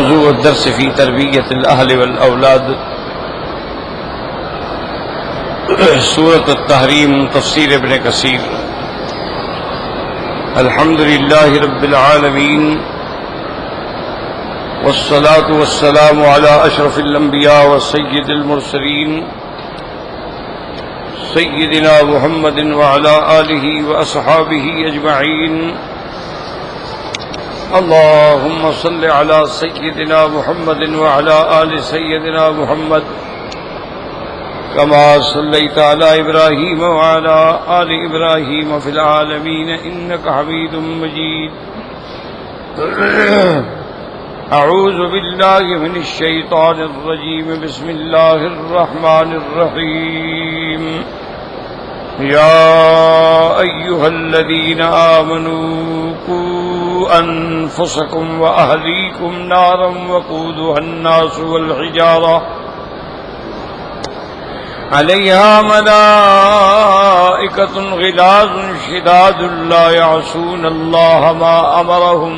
موضوع الدرس في تربية الأهل والأولاد سورة التحریم تفسیر ابن کثیر. الحمد للہ رب العالمین والصلاة والسلام على اشرف الانبیاء وسید المرسلین سیدنا محمد وعلى آلہ واصحابہ اجمعین. اللهم صل على سيدنا محمد وعلى آل سيدنا محمد كما صليت على إبراهيم وعلى آل إبراهيم في العالمين إنك حميد مجيد. أعوذ بالله من الشيطان الرجيم. بسم الله الرحمن الرحيم. يا أيها الذين آمنوا قوا أنفسكم وأهليكم نارا وقودها الناس والحجارة عليها ملائكة غلاظ شداد لا يعصون الله ما أمرهم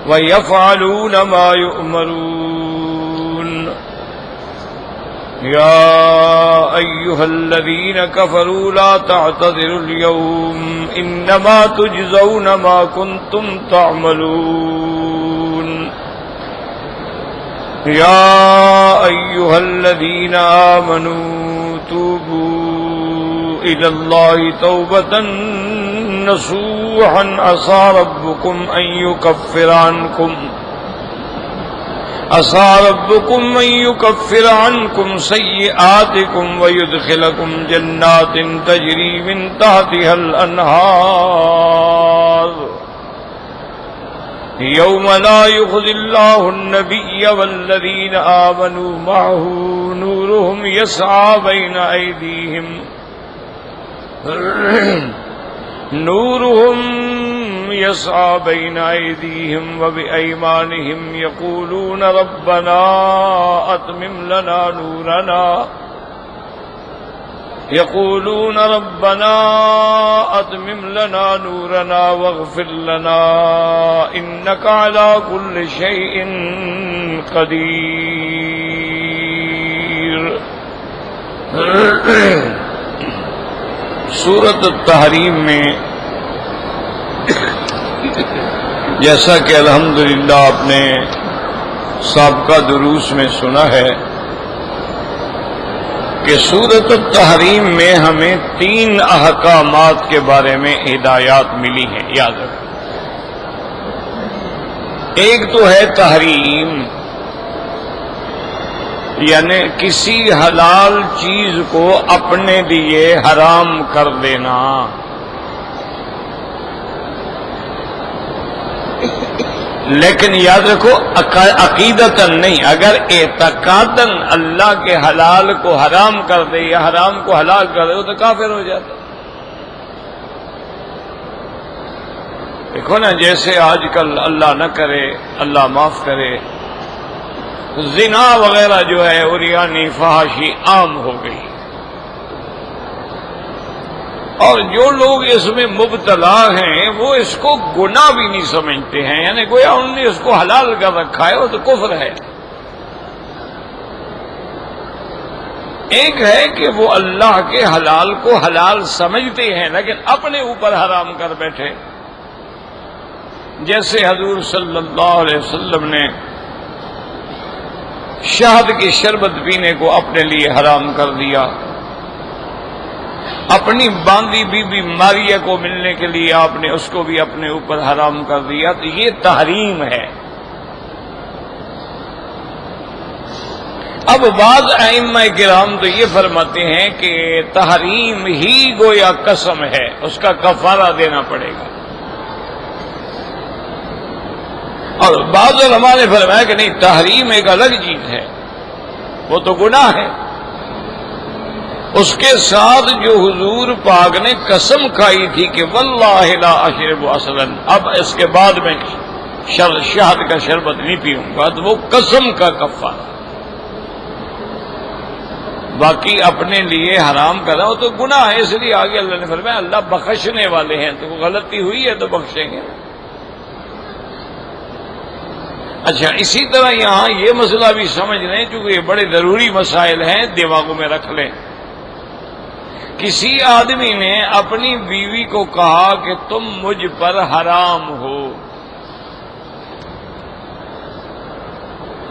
ويفعلون ما يؤمرون. يا أيها الذين كفروا لا تعتذروا اليوم إنما تجزون ما كنتم تعملون. يا أيها الذين آمنوا توبوا إلى الله توبة نصوحا عسى ربكم أن يكفر عنكم سيئاتكم ويدخلكم جنات تجري من تحتها الأنهار يوم لا يخزي الله النبي والذين آمنوا معه نورهم يسعى بين أيديهم وبأيمانهم يقولون ربنا أتمم لنا نورنا واغفر لنا إنك على كل شيء قدير. سورۃ التحریم میں جیسا کہ الحمدللہ آپ نے سابقہ دروس میں سنا ہے کہ سورۃ التحریم میں ہمیں 3 احکامات کے بارے میں ہدایات ملی ہیں. یاد رکھیں، ایک تو ہے تحریم، یعنی کسی حلال چیز کو اپنے لیے حرام کر دینا. لیکن یاد رکھو عقیدتاً نہیں، اگر اعتقاداً اللہ کے حلال کو حرام کر دے یا حرام کو حلال کر دے وہ تو کافر ہو جاتا. دیکھو نا، جیسے آج کل اللہ نہ کرے، اللہ معاف کرے، زنا وغیرہ جو ہے عریانی فحاشی عام ہو گئی، اور جو لوگ اس میں مبتلا ہیں وہ اس کو گناہ بھی نہیں سمجھتے ہیں، یعنی گویا انہوں نے اس کو حلال کر رکھا ہے، وہ تو کفر ہے. ایک ہے کہ وہ اللہ کے حلال کو حلال سمجھتے ہیں لیکن اپنے اوپر حرام کر بیٹھے. جیسے حضور صلی اللہ علیہ وسلم نے شہد کی شربت پینے کو اپنے لیے حرام کر دیا، اپنی باندھی بی ماریہ کو ملنے کے لیے آپ نے اس کو بھی اپنے اوپر حرام کر دیا. تو یہ تحریم ہے. اب بعض ائمہ کرام تو یہ فرماتے ہیں کہ تحریم ہی گویا قسم ہے، اس کا کفارہ دینا پڑے گا. اور بعض علماء نے فرمایا کہ نہیں، تحریم ایک الگ چیز ہے، وہ تو گناہ ہے. اس کے ساتھ جو حضور پاک نے قسم کھائی تھی کہ واللہ لا اشرب عسلا، اب اس کے بعد میں شہد کا شربت نہیں پیوں گا، تو وہ قسم کا کفارہ. باقی اپنے لیے حرام کرا ہو تو گناہ ہے، اس لیے آگے اللہ نے فرمایا اللہ بخشنے والے ہیں، تو وہ غلطی ہوئی ہے تو بخشیں گے. اچھا، اسی طرح یہاں یہ مسئلہ بھی سمجھ لیں، چونکہ یہ بڑے ضروری مسائل ہیں، دماغوں میں رکھ لیں۔ کسی آدمی نے اپنی بیوی کو کہا کہ تم مجھ پر حرام ہو،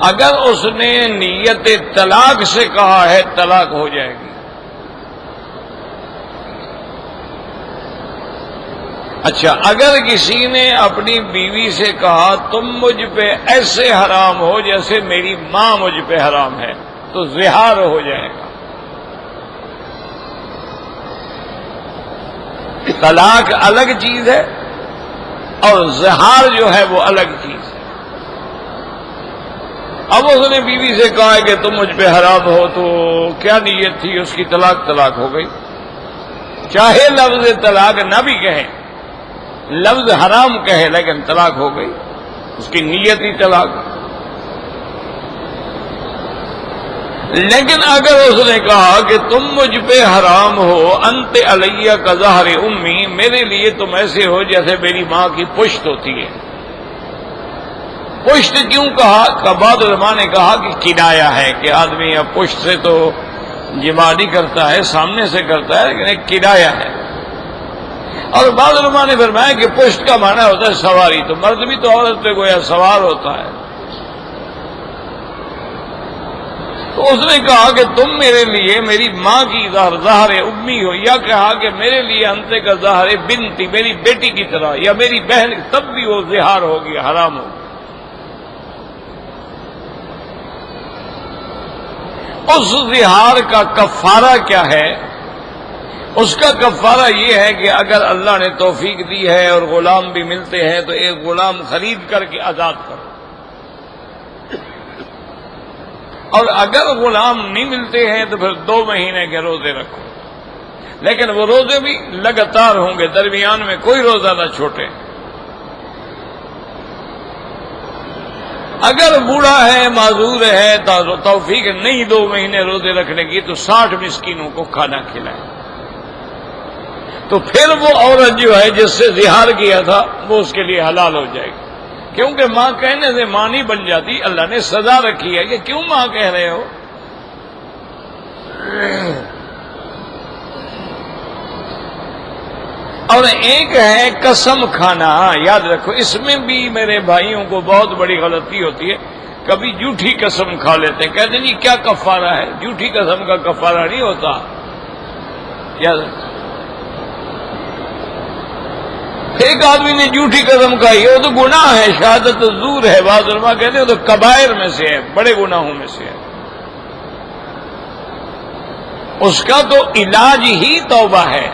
اگر اس نے نیت طلاق سے کہا ہے طلاق ہو جائے گی۔ اچھا، اگر کسی نے اپنی بیوی سے کہا تم مجھ پہ ایسے حرام ہو جیسے میری ماں مجھ پہ حرام ہے، تو زہار ہو جائے گا۔ طلاق الگ چیز ہے اور زہار جو ہے وہ الگ چیز ہے۔ اب اس نے بیوی سے کہا ہے کہ تم مجھ پہ حرام ہو، تو کیا نیت تھی اس کی؟ طلاق ہو گئی، چاہے لفظ طلاق نہ بھی کہے، لفظ حرام کہے، لیکن طلاق ہو گئی، اس کی نیت ہی طلاق۔ لیکن اگر اس نے کہا کہ تم مجھ پہ حرام ہو، انت علیہ کظہر امی، میرے لیے تم ایسے ہو جیسے میری ماں کی پشت ہوتی ہے۔ پشت کیوں کہا؟ بعض علماء نے کہا کہ کنایا ہے کہ آدمی اب پشت سے تو جماع نہیں کرتا ہے، سامنے سے کرتا ہے، لیکن ایک کنایا ہے۔ اور بعض علماء نے فرمایا کہ پشت کا معنی ہوتا ہے سواری، تو مرد بھی تو عورت پہ گویا سوار ہوتا ہے۔ تو اس نے کہا کہ تم میرے لیے میری ماں کی ظہر امی ہو، یا کہا کہ میرے لیے انتے کا ظہر بنتی، میری بیٹی کی طرح یا میری بہن، تب بھی وہ زہار ہوگی، حرام ہوگی۔ اس زہار کا کفارہ کیا ہے؟ اس کا کفارہ یہ ہے کہ اگر اللہ نے توفیق دی ہے اور غلام بھی ملتے ہیں تو ایک غلام خرید کر کے آزاد کرو، اور اگر غلام نہیں ملتے ہیں تو پھر 2 مہینے کے روزے رکھو، لیکن وہ روزے بھی لگاتار ہوں گے، درمیان میں کوئی روزہ نہ چھوٹے۔ اگر بوڑھا ہے، معذور ہے، توفیق نہیں 2 مہینے روزے رکھنے کی، تو 60 مسکینوں کو کھانا کھلائے، تو پھر وہ عورت جو ہے جس سے زہار کیا تھا وہ اس کے لیے حلال ہو جائے گی، کیونکہ ماں کہنے سے ماں نہیں بن جاتی، اللہ نے سزا رکھی ہے کہ کیوں ماں کہہ رہے ہو۔ اور ایک ہے قسم کھانا، یاد رکھو، اس میں بھی میرے بھائیوں کو بہت بڑی غلطی ہوتی ہے، کبھی جھوٹی قسم کھا لیتے ہیں، کہتے ہیں جی کیا کفارہ ہے؟ جھوٹی قسم کا کفارہ نہیں ہوتا، یاد رکھو۔ ایک آدمی نے جھوٹی قسم کھائی ہے، وہ تو گناہ ہے، شہادت زور ہے، بعض علماء کہتے ہیں وہ تو کبائر میں سے ہے، بڑے گناہوں میں سے ہے۔ اس کا تو علاج ہی توبہ ہے،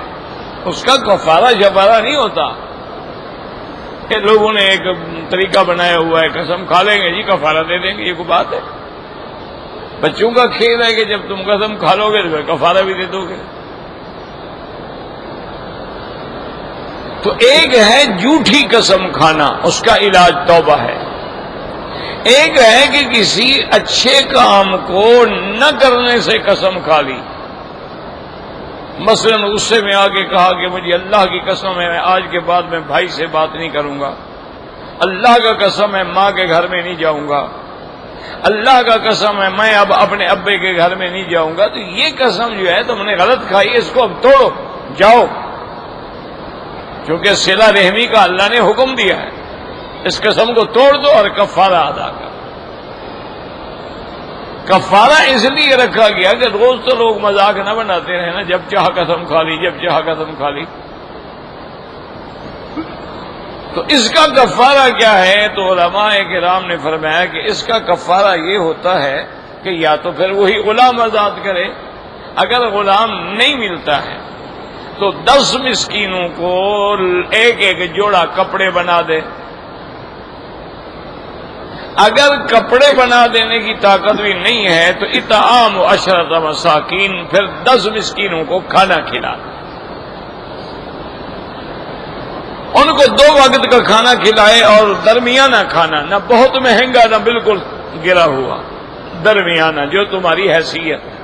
اس کا کفارہ شفارہ نہیں ہوتا کہ لوگوں نے ایک طریقہ بنایا ہوا ہے، قسم کھا لیں گے جی کفارہ دے دیں گے، یہ کوئی بات ہے؟ بچوں کا کھیل ہے کہ جب تم قسم کھا لو گے تو پھر کفارہ بھی دے دو گے۔ تو ایک ہے جھوٹی قسم کھانا، اس کا علاج توبہ ہے۔ ایک ہے کہ کسی اچھے کام کو نہ کرنے سے قسم کھا لی، مثلا غصے میں آ کے کہا کہ مجھے اللہ کی قسم ہے میں آج کے بعد میں بھائی سے بات نہیں کروں گا، اللہ کا قسم ہے ماں کے گھر میں نہیں جاؤں گا، اللہ کا قسم ہے میں اب اپنے ابے کے گھر میں نہیں جاؤں گا، تو یہ قسم جو ہے تم نے غلط کھائی، اس کو اب توڑو، جاؤ، کیونکہ صلہ رحمی کا اللہ نے حکم دیا ہے، اس قسم کو توڑ دو اور کفارہ ادا کر۔ کفارہ اس لیے رکھا گیا کہ روز تو لوگ مذاق نہ بناتے رہے نا، جب چاہ قسم کھا لی، جب چاہ قسم کھا لی۔ تو اس کا کفارہ کیا ہے؟ تو علماء کرام نے فرمایا کہ اس کا کفارہ یہ ہوتا ہے کہ یا تو پھر وہی غلام آزاد کرے، اگر غلام نہیں ملتا ہے تو 10 مسکینوں کو ایک ایک جوڑا کپڑے بنا دے، اگر کپڑے بنا دینے کی طاقت بھی نہیں ہے تو اطعام 10 مساکین، پھر 10 مسکینوں کو کھانا کھلا دے، ان کو 2 وقت کا کھانا کھلائے، اور درمیانہ کھانا، نہ بہت مہنگا نہ بالکل گرا ہوا، درمیانہ جو تمہاری حیثیت ہے۔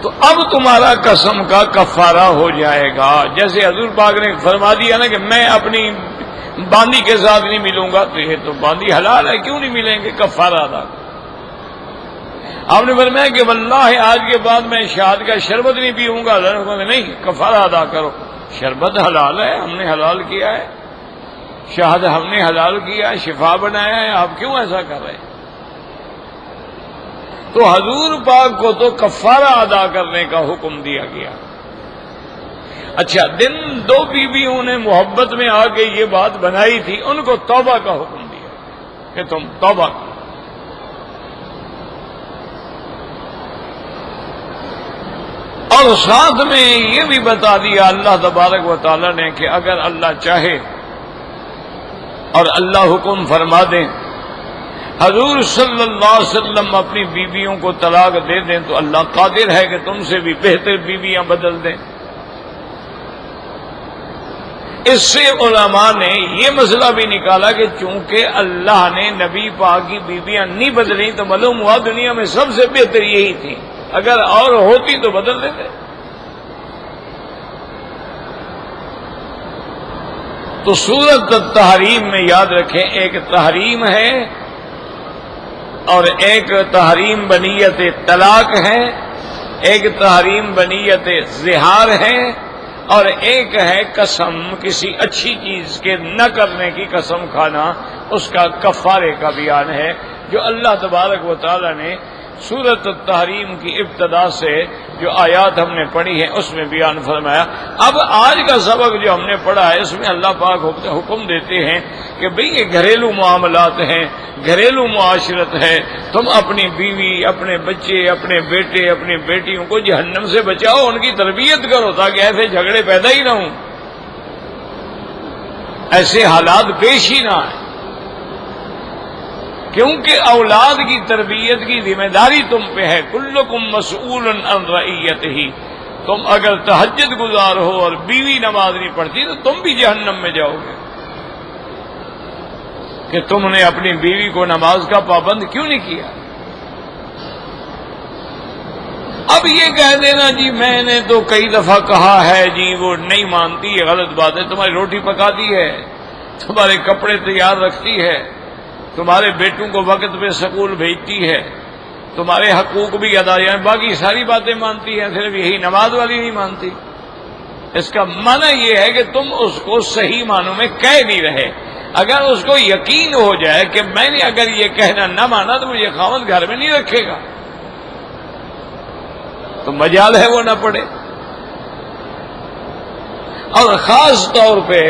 تو اب تمہارا قسم کا کفارہ ہو جائے گا، جیسے حضور پاک نے فرما دیا نا کہ میں اپنی باندی کے ساتھ نہیں ملوں گا، تو یہ تو باندی حلال ہے، کیوں نہیں ملیں گے؟ کفارہ ادا کرو۔ آپ نے فرمایا کہ واللہ آج کے بعد میں شہد کا شربت نہیں پیوں گا، نہیں، کفارہ ادا کرو۔ شربت حلال ہے، ہم نے حلال کیا ہے، شہد ہم نے حلال کیا ہے، شفا بنایا ہے، آپ کیوں ایسا کر رہے ہیں؟ تو حضور پاک کو تو کفارہ ادا کرنے کا حکم دیا گیا۔ اچھا، جن دو بیویوں نے محبت میں آ کے یہ بات بنائی تھی، ان کو توبہ کا حکم دیا کہ تم توبہ کرو۔ اور ساتھ میں یہ بھی بتا دیا اللہ تبارک و تعالی نے کہ اگر اللہ چاہے اور اللہ حکم فرما دیں، حضور صلی اللہ علیہ وسلم اپنی بیویوں کو طلاق دے دیں، تو اللہ قادر ہے کہ تم سے بھی بہتر بیویاں بدل دیں۔ اس سے علماء نے یہ مسئلہ بھی نکالا کہ چونکہ اللہ نے نبی پاک کی بیویاں نہیں بدلی تو معلوم ہوا دنیا میں سب سے بہتر یہی تھی، اگر اور ہوتی تو بدل دیتے۔ تو سورۃ التحریم میں یاد رکھیں، ایک تحریم ہے اور ایک تحریم بنیت طلاق ہے، ایک تحریم بنیت زہار ہے، اور ایک ہے قسم، کسی اچھی چیز کے نہ کرنے کی قسم کھانا، اس کا کفارے کا بیان ہے جو اللہ تبارک و تعالی نے سورۃ التحریم کی ابتدا سے جو آیات ہم نے پڑھی ہیں اس میں بیان فرمایا۔ اب آج کا سبق جو ہم نے پڑھا ہے اس میں اللہ پاک حکم دیتے ہیں کہ بھئی یہ گھریلو معاملات ہیں، گھریلو معاشرت ہے، تم اپنی بیوی، اپنے بچے، اپنے بیٹے، اپنی بیٹیوں کو جہنم سے بچاؤ، ان کی تربیت کرو تاکہ ایسے جھگڑے پیدا ہی نہ ہوں، ایسے حالات پیش ہی نہ آئیں، کیونکہ اولاد کی تربیت کی ذمہ داری تم پہ ہے۔ کلکم مسئول عن رعیتہ، تم اگر تہجد گزار ہو اور بیوی نماز نہیں پڑھتی تو تم بھی جہنم میں جاؤ گے، کہ تم نے اپنی بیوی کو نماز کا پابند کیوں نہیں کیا۔ اب یہ کہہ دینا جی میں نے تو کئی دفعہ کہا ہے جی وہ نہیں مانتی، یہ غلط بات ہے، تمہاری روٹی پکاتی ہے، تمہارے کپڑے تیار رکھتی ہے، تمہارے بیٹوں کو وقت پہ سکول بھیجتی ہے، تمہارے حقوق بھی ادا ہیں، باقی ساری باتیں مانتی ہیں، صرف یہی نماز والی نہیں مانتی۔ اس کا معنی یہ ہے کہ تم اس کو صحیح معنوں میں کہہ نہیں رہے۔ اگر اس کو یقین ہو جائے کہ میں نے اگر یہ کہنا نہ مانا تو مجھے خاوند گھر میں نہیں رکھے گا، تو مجال ہے وہ نہ پڑے۔ اور خاص طور پہ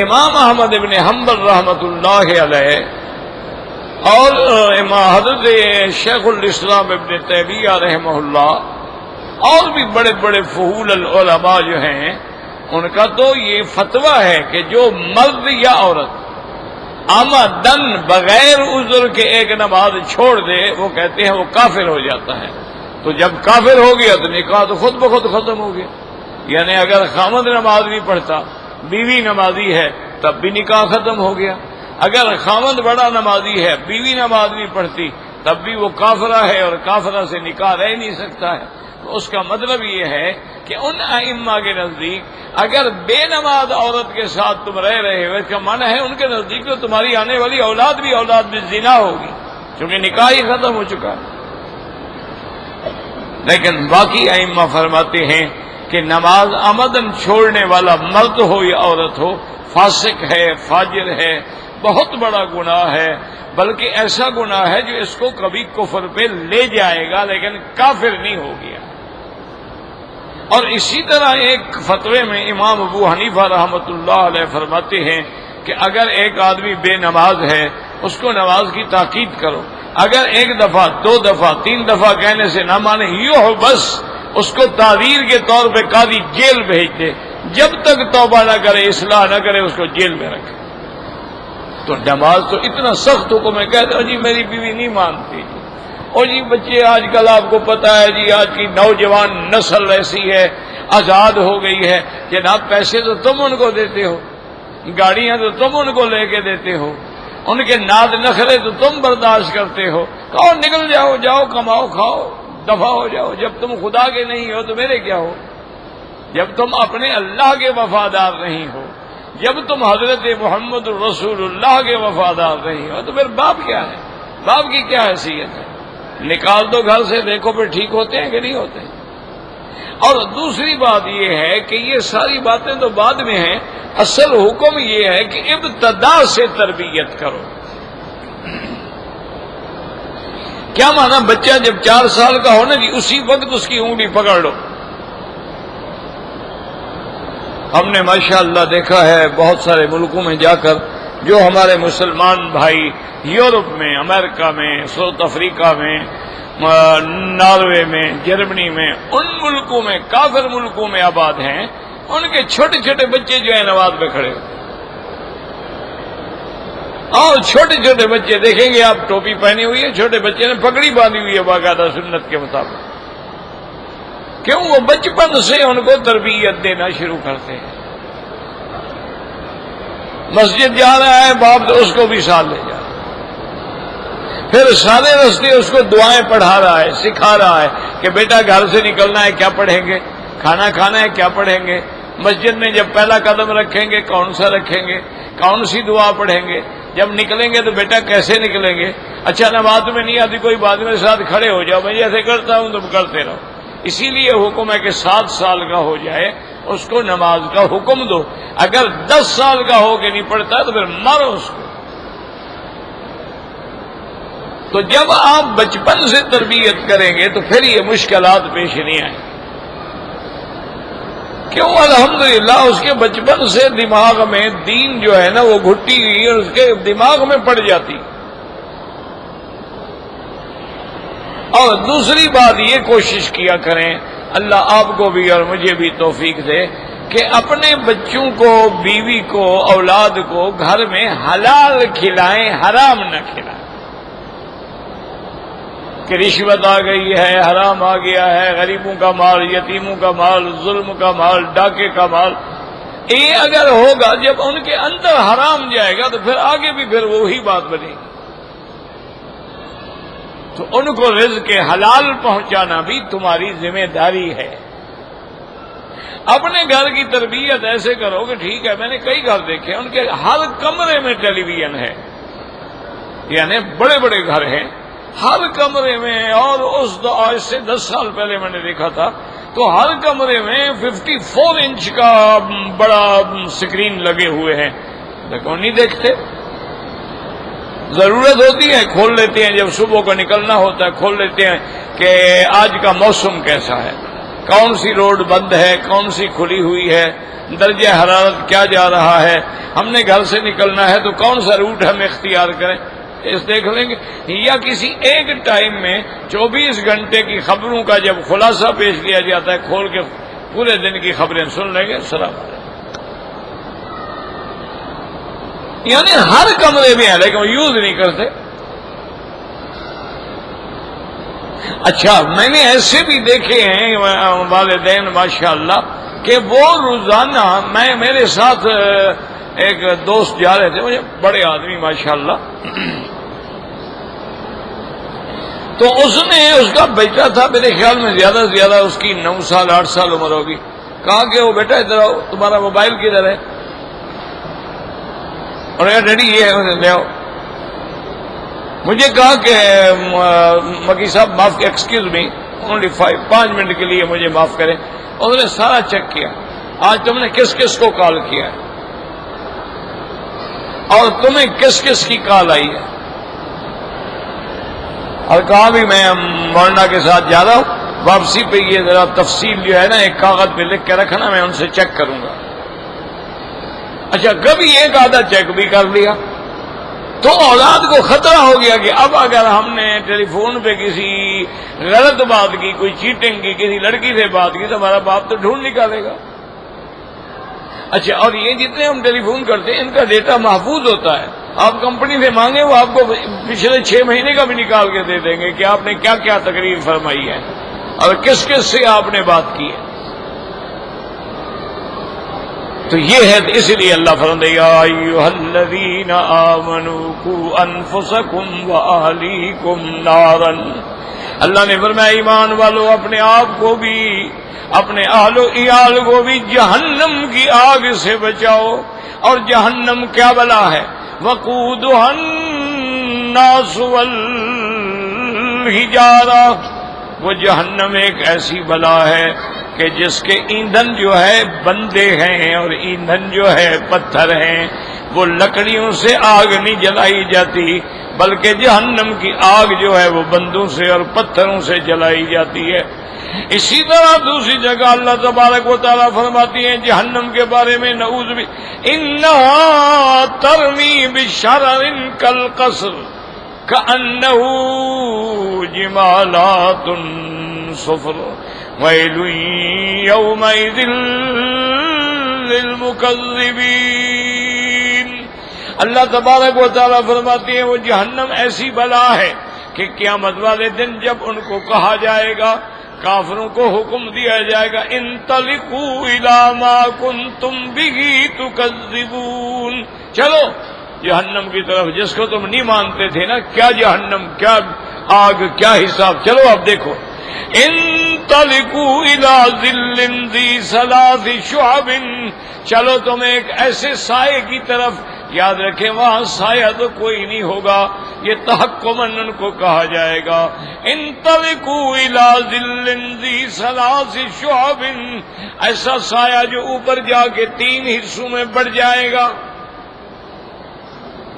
امام احمد ابن حنبل رحمۃ اللہ علیہ اور حضرت شیخ الاسلام ابن تیمیہ رحمہ اللہ اور بھی بڑے بڑے فحول العلماء جو ہیں، ان کا تو یہ فتویٰ ہے کہ جو مرد یا عورت عمدن بغیر عذر کے ایک نماز چھوڑ دے، وہ کہتے ہیں وہ کافر ہو جاتا ہے۔ تو جب کافر ہو گیا تو نکاح تو خود بخود ختم ہو گیا، یعنی اگر خامد نماز نہیں پڑھتا، بیوی نمازی ہے، تب بھی نکاح ختم ہو گیا۔ اگر خامد بڑا نمازی ہے، بیوی نماز نہیں پڑھتی، تب بھی وہ کافرہ ہے اور کافرہ سے نکاح رہ نہیں سکتا ہے۔ تو اس کا مطلب یہ ہے کہ ان ائمہ کے نزدیک اگر بے نماز عورت کے ساتھ تم رہ رہے ہو، اس کا معنی ہے ان کے نزدیک تو تمہاری آنے والی اولاد بھی زنا ہوگی، کیونکہ نکاح ہی ختم ہو چکا ہے۔ لیکن باقی ائمہ فرماتے ہیں کہ نماز عمدن چھوڑنے والا مرد ہو یا عورت ہو، فاسق ہے، فاجر ہے، بہت بڑا گناہ ہے، بلکہ ایسا گناہ ہے جو اس کو کبھی کفر پہ لے جائے گا لیکن کافر نہیں ہو گیا۔ اور اسی طرح ایک فتوے میں امام ابو حنیفہ رحمۃ اللہ علیہ فرماتے ہیں کہ اگر ایک آدمی بے نماز ہے، اس کو نماز کی تاکید کرو، اگر ایک دفعہ، دو دفعہ، تین دفعہ کہنے سے نہ مانے، یوں ہو بس اس کو تعزیر کے طور پہ قاضی جیل بھیج دے، جب تک توبہ نہ کرے، اصلاح نہ کرے، اس کو جیل میں رکھے۔ تو نماز تو اتنا سخت حکم ہے، کہتے جی میری بیوی نہیں مانتی، اور جی بچے آج کل آپ کو پتا ہے جی آج کی نوجوان نسل ایسی ہے، آزاد ہو گئی ہے، جناب پیسے تو تم ان کو دیتے ہو، گاڑیاں تو تم ان کو لے کے دیتے ہو، ان کے ناد نخرے تو تم برداشت کرتے ہو، کہو نکل جاؤ، جاؤ کماؤ کھاؤ، دفع ہو جاؤ، جب تم خدا کے نہیں ہو تو میرے کیا ہو، جب تم اپنے اللہ کے وفادار نہیں ہو، جب تم حضرت محمد رسول اللہ کے وفادار نہیں ہو تو پھر باپ کیا ہے؟ باپ کی کیا حیثیت ہے؟ نکال دو گھر سے، دیکھو پھر ٹھیک ہوتے ہیں کہ نہیں ہوتے ہیں۔ اور دوسری بات یہ ہے کہ یہ ساری باتیں تو بعد میں ہیں، اصل حکم یہ ہے کہ ابتدا سے تربیت کرو۔ کیا مانا؟ بچہ جب 4 سال کا ہو نا جی، اسی وقت اس کی انگلی پکڑ لو۔ ہم نے ماشاءاللہ دیکھا ہے بہت سارے ملکوں میں جا کر، جو ہمارے مسلمان بھائی یورپ میں، امریکہ میں، ساؤتھ افریقہ میں، ناروے میں، جرمنی میں، ان ملکوں میں، کافر ملکوں میں آباد ہیں، ان کے چھوٹے چھوٹے بچے جو ہیں نماز میں کھڑے ہوتے ہیں۔ اور چھوٹے چھوٹے بچے دیکھیں گے آپ، ٹوپی پہنی ہوئی ہے، چھوٹے بچے نے پگڑی باندھی ہوئی ہے باقاعدہ سنت کے مطابق۔ کیوں؟ وہ بچپن سے ان کو تربیت دینا شروع کرتے ہیں۔ مسجد جا رہا ہے باپ تو اس کو بھی ساتھ لے جا رہا ہے، پھر سارے راستے اس کو دعائیں پڑھا رہا ہے، سکھا رہا ہے کہ بیٹا گھر سے نکلنا ہے کیا پڑھیں گے، کھانا کھانا ہے کیا پڑھیں گے، مسجد میں جب پہلا قدم رکھیں گے کون سا رکھیں گے، کون سی دعا پڑھیں گے، جب نکلیں گے تو بیٹا کیسے نکلیں گے، اچھا نماز میں نہیں آتی کوئی بات میرے ساتھ کھڑے ہو جاؤ، میں جیسے کرتا ہوں تم کرتے رہو۔ اسی لیے حکم ہے کہ 7 سال کا ہو جائے اس کو نماز کا حکم دو، اگر 10 سال کا ہو کے نہیں پڑھتا تو پھر مارو اس کو۔ تو جب آپ بچپن سے تربیت کریں گے تو پھر یہ مشکلات پیش نہیں آئیں۔ کیوں؟ الحمدللہ اس کے بچپن سے دماغ میں دین جو ہے نا وہ گھٹی ہوئی اور اس کے دماغ میں پڑ جاتی۔ اور دوسری بات یہ کوشش کیا کریں، اللہ آپ کو بھی اور مجھے بھی توفیق دے کہ اپنے بچوں کو، بیوی کو، اولاد کو گھر میں حلال کھلائیں، حرام نہ کھلائیں۔ کہ رشوت آ گئی ہے، حرام آ گیا ہے، غریبوں کا مال، یتیموں کا مال، ظلم کا مال، ڈاکے کا مال، یہ اگر ہوگا جب ان کے اندر حرام جائے گا تو پھر آگے بھی پھر وہی بات بنے گی۔ تو ان کو رزق حلال پہنچانا بھی تمہاری ذمہ داری ہے۔ اپنے گھر کی تربیت ایسے کرو کہ ٹھیک ہے، میں نے کئی گھر دیکھے ان کے ہر کمرے میں ٹیلی ویژن ہے، یعنی بڑے بڑے گھر ہیں ہر کمرے میں، اور آج سے 10 سال پہلے میں نے دیکھا تھا تو ہر کمرے میں 54 انچ کا بڑا سکرین لگے ہوئے ہیں۔ دیکھو نہیں دیکھتے، ضرورت ہوتی ہے کھول لیتے ہیں، جب صبح کو نکلنا ہوتا ہے کھول لیتے ہیں کہ آج کا موسم کیسا ہے، کون سی روڈ بند ہے، کون سی کھلی ہوئی ہے، درجہ حرارت کیا جا رہا ہے، ہم نے گھر سے نکلنا ہے تو کون سا روٹ ہم اختیار کریں، اس دیکھ لیں گے۔ یا کسی ایک ٹائم میں 24 گھنٹے کی خبروں کا جب خلاصہ پیش کیا جاتا ہے، کھول کے پورے دن کی خبریں سن لیں گے، السلام علیکم۔ یعنی ہر کمرے میں ہے لیکن وہ یوز نہیں کرتے۔ اچھا میں نے ایسے بھی دیکھے ہیں والدین ماشاءاللہ کہ وہ روزانہ، میرے ساتھ ایک دوست جا رہے تھے، مجھے بڑے آدمی ماشاءاللہ، تو اس کا بیٹا تھا میرے خیال میں زیادہ سے زیادہ اس کی 9 سال 8 سال عمر ہوگی، کہا کہ وہ بیٹا ادھر آؤ، تمہارا موبائل کدھر ہے؟ اور ڈیڈی یہ ہے لے آؤ۔ مجھے کہا کہ مکی صاحب معاف، ایکسکیوز می اونلی 5 منٹ کے لیے مجھے معاف کریں۔ انہوں نے سارا چیک کیا، آج تم نے کس کس کو کال کیا ہے اور تمہیں کس کس کی کال آئی ہے، اور کہا بھی میں مولانا کے ساتھ جا رہا ہوں، واپسی پہ یہ ذرا تفصیل جو ہے نا ایک کاغذ پہ لکھ کے رکھنا، میں ان سے چیک کروں گا۔ اچھا کبھی ایک آدھا چیک بھی کر لیا تو اولاد کو خطرہ ہو گیا کہ اب اگر ہم نے ٹیلی فون پہ کسی غلط بات کی، کوئی چیٹنگ کی، کسی لڑکی سے بات کی تو ہمارا باپ تو ڈھونڈ نکالے گا۔ اچھا اور یہ جتنے ہم ٹیلی فون کرتے ہیں ان کا ڈیٹا محفوظ ہوتا ہے، آپ کمپنی سے مانگیں وہ آپ کو پچھلے 6 مہینے کا بھی نکال کے دے دیں گے کہ آپ نے کیا کیا تقریر فرمائی ہے اور کس کس سے آپ نے بات کی ہے۔ تو یہ ہے، اس لیے اللہ فرماتا ہے یا ایھا الذین آمنوا قوا انفسکم واہلیکم نارا، اللہ نے فرمایا ایمان والو اپنے آپ کو بھی اپنے اہل و عیال کو بھی جہنم کی آگ سے بچاؤ. اور جہنم کیا بلا ہے؟ وقودها الناس والحجارہ، وہ جہنم ایک ایسی بلا ہے کہ جس کے ایندھن جو ہے بندے ہیں اور ایندھن جو ہے پتھر ہیں. وہ لکڑیوں سے آگ نہیں جلائی جاتی بلکہ جہنم کی آگ جو ہے وہ بندوں سے اور پتھروں سے جلائی جاتی ہے. اسی طرح دوسری جگہ اللہ تبارک و تعالیٰ فرماتی ہیں جہنم کے بارے میں نعوذ باللہ انہا ترمی بشرر کالقصر کأنہ جمالات صفر ویل یومئذ للمکذبین. اللہ تبارک و تعالیٰ فرماتی ہیں وہ جہنم ایسی بلا ہے کہ قیامت والے دن جب ان کو کہا جائے گا، کافروں کو حکم دیا جائے گا انطلقوا الی ما کنتم بہ تکذبون، چلو جہنم کی طرف جس کو تم نہیں مانتے تھے نا، کیا جہنم، کیا آگ، کیا حساب، چلو اب دیکھو. انطلقوا الی ظل ذی ثلاث شعب، چلو تم ایک ایسے سائے کی طرف، یاد رکھیں وہاں سایہ تو کوئی نہیں ہوگا، یہ تحکماً ان کو کہا جائے گا. انطلقوا الی ظل ذی ثلاث شعب، ایسا سایہ جو اوپر جا کے 3 حصوں میں بڑھ جائے گا.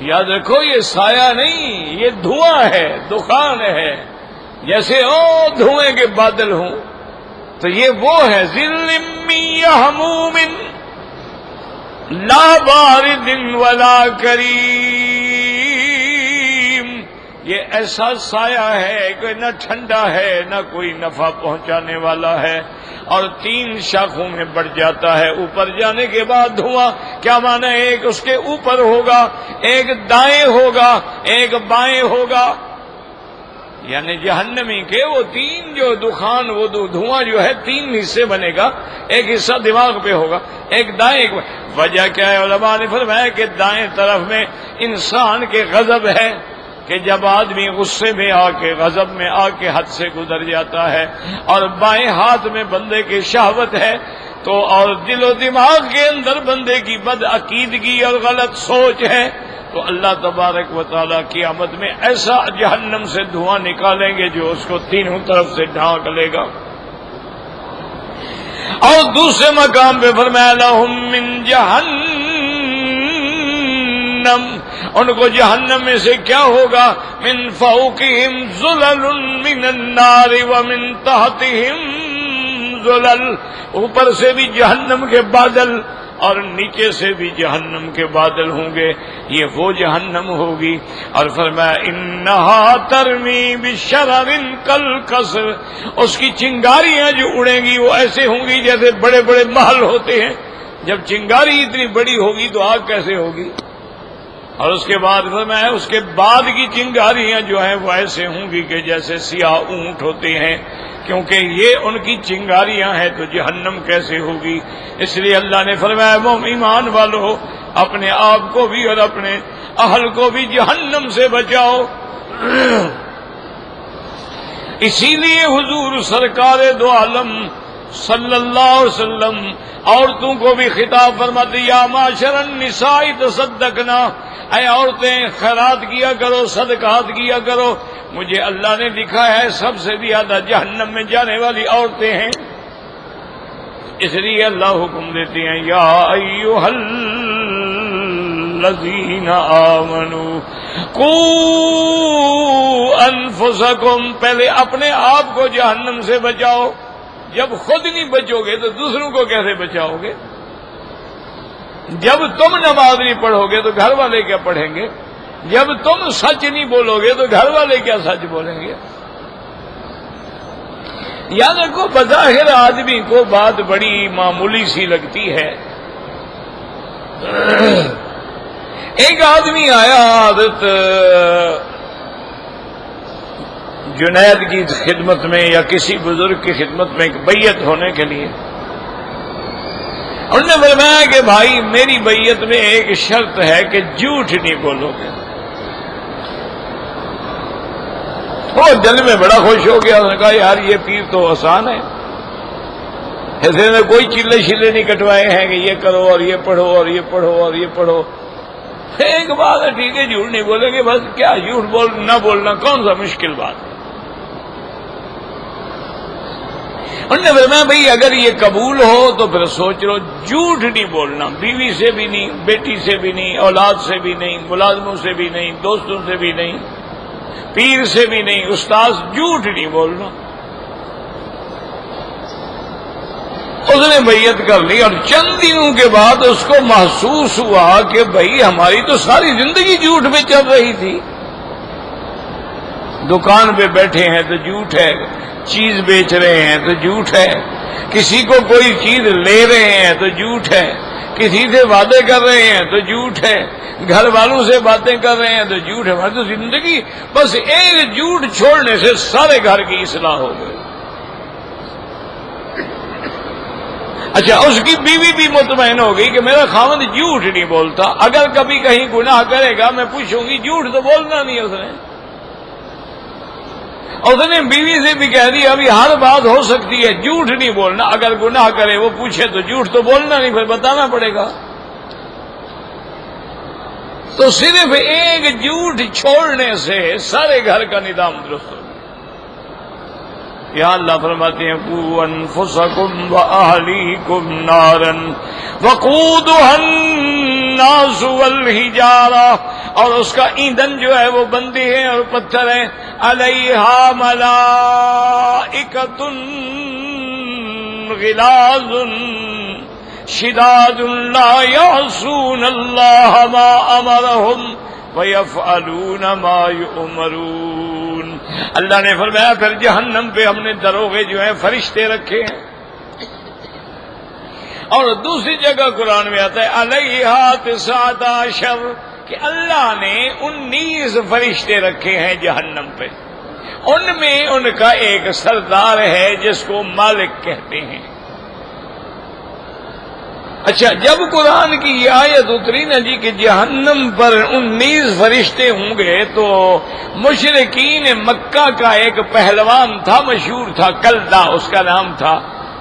یاد رکھو یہ سایہ نہیں، یہ دھواں ہے، دخان ہے، جیسے دھوئیں کے بادل ہوں. تو یہ وہ ہے ظل من یحموم لا بارد ولا کریم، یہ ایسا سایہ ہے کہ نہ ٹھنڈا ہے نہ کوئی نفع پہنچانے والا ہے، اور 3 شاخوں میں بڑھ جاتا ہے. اوپر جانے کے بعد دھواں کیا معنی ہے؟ ایک اس کے اوپر ہوگا، ایک دائیں ہوگا، ایک بائیں ہوگا. یعنی جہنمی کے وہ 3 جو دخان، وہ دھواں جو ہے 3 حصے بنے گا. ایک حصہ دماغ پہ ہوگا، ایک دائیں، ایک وجہ کیا ہے؟ علماء نے فرمایا کہ دائیں طرف میں انسان کے غضب ہے کہ جب آدمی غصے میں آ کے، غضب میں آ کے حد سے گزر جاتا ہے، اور بائیں ہاتھ میں بندے کی شہوت ہے تو، اور دل و دماغ کے اندر بندے کی بد عقیدگی اور غلط سوچ ہے. تو اللہ تبارک و تعالیٰ قیامت میں ایسا جہنم سے دھواں نکالیں گے جو اس کو 3 طرف سے ڈھانک لے گا. اور دوسرے مقام پہ فرمایا لہم من جہنم، ان کو جہنم میں سے کیا ہوگا؟ من فوقہم ظلل من النار ومن تحتہم ظلل، اوپر سے بھی جہنم کے بادل اور نیچے سے بھی جہنم کے بادل ہوں گے. یہ وہ جہنم ہوگی. اور فرمایا انہا ترمی بشرر کالقصر، اس کی چنگاریاں جو اڑیں گی وہ ایسے ہوں گی جیسے بڑے بڑے محل ہوتے ہیں. جب چنگاری اتنی بڑی ہوگی تو آگ کیسے ہوگی؟ اور اس کے بعد فرمایا اس کے بعد کی چنگاریاں جو ہیں وہ ایسے ہوں گی کہ جیسے سیاہ اونٹ ہوتے ہیں، کیونکہ یہ ان کی چنگاریاں ہیں. تو جہنم کیسے ہوگی؟ اس لیے اللہ نے فرمایا وہ ایمان والو اپنے آپ کو بھی اور اپنے اہل کو بھی جہنم سے بچاؤ. اسی لیے حضور سرکار دو عالم صلی اللہ علیہ وسلم عورتوں کو بھی خطاب فرماتے یا معاشر النساء تصدقنا، اے عورتیں خیرات کیا کرو، صدقات کیا کرو. مجھے اللہ نے لکھا ہے سب سے زیادہ جہنم میں جانے والی عورتیں ہیں. اس لیے اللہ حکم دیتے ہیں یا ایھا الذین آمنوا قوا انفسکم، پہلے اپنے آپ کو جہنم سے بچاؤ. جب خود نہیں بچو گے تو دوسروں کو کیسے بچاؤ گے؟ جب تم نماز نہیں پڑھو گے تو گھر والے کیا پڑھیں گے؟ جب تم سچ نہیں بولو گے تو گھر والے کیا سچ بولیں گے؟ یاد رکھو بظاہر آدمی کو بات بڑی معمولی سی لگتی ہے. ایک آدمی آیا حضرت جنید کی خدمت میں یا کسی بزرگ کی خدمت میں ایک بیعت ہونے کے لیے. انہوں نے فرمایا کہ بھائی میری بیعت میں ایک شرط ہے کہ جھوٹ نہیں بولو گے. وہ دل میں بڑا خوش ہو گیا، اس نے کہا یار یہ پیر تو آسان ہے، ایسے نے کوئی چلے شلے نہیں کٹوائے ہیں کہ یہ کرو اور یہ پڑھو اور یہ پڑھو اور یہ پڑھو۔ ایک بات ہے ٹھیک ہے، جھوٹ نہیں بولے گے، بس کیا جھوٹ نہ بولنا کون سا مشکل بات ہے۔ انہوں نے فرمایا بھئی اگر یہ قبول ہو تو پھر سوچ لو، جھوٹ نہیں بولنا، بیوی سے بھی نہیں، بیٹی سے بھی نہیں، اولاد سے بھی نہیں، ملازموں سے بھی نہیں، دوستوں سے بھی نہیں، پیر سے بھی نہیں، استاد، جھوٹ نہیں بولنا۔ اس نے بیعت کر لی اور چند دنوں کے بعد اس کو محسوس ہوا کہ بھئی ہماری تو ساری زندگی جھوٹ میں چل رہی تھی، دکان پہ بیٹھے ہیں تو جھوٹ ہے، چیز بیچ رہے ہیں تو جھوٹ ہے، کسی کو کوئی چیز لے رہے ہیں تو جھوٹ ہے، کسی سے وعدے کر رہے ہیں تو جھوٹ ہے، گھر والوں سے باتیں کر رہے ہیں تو جھوٹ ہے۔ ہماری تو زندگی بس ایک جھوٹ چھوڑنے سے سارے گھر کی اصلاح ہو گئی۔ اچھا، اس کی بیوی بھی مطمئن ہو گئی کہ میرا خاوند جھوٹ نہیں بولتا، اگر کبھی کہیں گناہ کرے گا میں پوچھوں گی، جھوٹ تو بولنا نہیں اس نے۔ اس نے بیوی سے بھی کہہ دیا ابھی ہر بات ہو سکتی ہے، جھوٹ نہیں بولنا، اگر گناہ کرے وہ پوچھے تو جھوٹ تو بولنا نہیں، پھر بتانا پڑے گا۔ تو صرف ایک جھوٹ چھوڑنے سے سارے گھر کا نظام درست ہو۔ یا اللہ فرماتے ہیں قوا انفسکم واہلیکم نارا وقودها الناس والحجارہ، اور اس کا ایندھن جو ہے وہ بندے ہیں اور پتھر ہیں، علیہا ملائکۃ غلاظ شداد لا یعصون اللہ ما امرہم وَيَفْعَلُونَ مَا يُؤْمَرُونَ۔ اللہ نے فرمایا پھر جہنم پہ ہم نے دروغے جو ہیں فرشتے رکھے ہیں، اور دوسری جگہ قرآن میں آتا ہے علیہا 19 کہ اللہ نے 19 فرشتے رکھے ہیں جہنم پہ، ان میں ان کا ایک سردار ہے جس کو مالک کہتے ہیں۔ اچھا، جب قرآن کی یہ آیت اتری نا جی کہ جہنم پر 19 فرشتے ہوں گے، تو مشرکین مکہ کا ایک پہلوان تھا، مشہور تھا، کلدہ اس کا نام تھا،